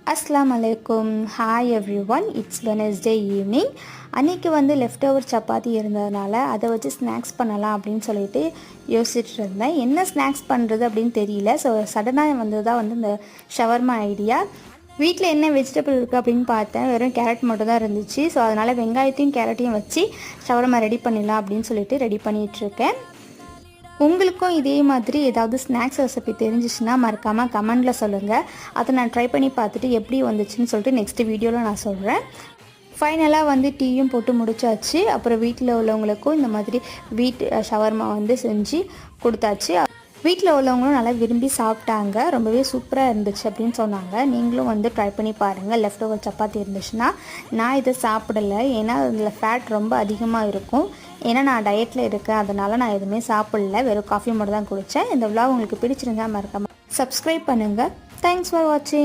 அஸ்ஸலாமு அலைக்கும். Hi every one, it's Wednesday evening. அன்றைக்கி வந்து லெஃப்ட் ஓவர் சப்பாத்தி இருந்ததுனால அதை வச்சு ஸ்நாக்ஸ் பண்ணலாம் அப்படின்னு சொல்லிட்டு யோசிச்சுட்டு இருந்தேன். என்ன ஸ்நாக்ஸ் பண்ணுறது அப்படின்னு தெரியல. ஸோ சடனாக வந்து தான் வந்து இந்த ஷவர்மா ஐடியா. வீட்டில் என்ன வெஜிடபிள் இருக்குது அப்படின்னு பார்த்தேன். வெறும் கேரட் மட்டும் தான் இருந்துச்சு. ஸோ அதனால் வெங்காயத்தையும் கேரட்டையும் வச்சு ஷவர்மா ரெடி பண்ணிடலாம் அப்படின்னு சொல்லிட்டு ரெடி பண்ணிகிட்ருக்கேன். உங்களுக்கும் இதே மாதிரி ஏதாவது ஸ்நாக்ஸ் ரெசிபி தெரிஞ்சிச்சுன்னா மறக்காமல் கமெண்டில் சொல்லுங்கள். அதை நான் ட்ரை பண்ணி பார்த்துட்டு எப்படி வந்துச்சுன்னு சொல்லிட்டு நெக்ஸ்ட் வீடியோவில் நான் சொல்கிறேன். ஃபைனலாக வந்து டீயும் போட்டு முடிச்சாச்சு. அப்புறம் வீட்டில் உள்ளவங்களுக்கும் இந்த மாதிரி வீட் ஷவர்மா வந்து செஞ்சு கொடுத்தாச்சு. வீட்டில் உள்ளவங்களும் நல்லா விரும்பி சாப்பிட்டாங்க. ரொம்பவே சூப்பராக இருந்துச்சு அப்படின்னு சொன்னாங்க. நீங்களும் வந்து ட்ரை பண்ணி பாருங்கள். லெஃப்ட் ஓவர் சப்பாத்தி இருந்துச்சுன்னா. நான் இதை சாப்பிடலை, ஏன்னா அதில் ஃபேட் ரொம்ப அதிகமாக இருக்கும். ஏன்னா நான் டயட்டில் இருக்கேன், அதனால் நான் எதுவுமே சாப்பிடல, வெறும் காஃபி மட்டும் தான் குடித்தேன். இந்த விலாக் உங்களுக்கு பிடிச்சிருந்தா மறக்காமல் சப்ஸ்கிரைப் பண்ணுங்கள். தேங்க்ஸ் ஃபார் வாட்சிங்.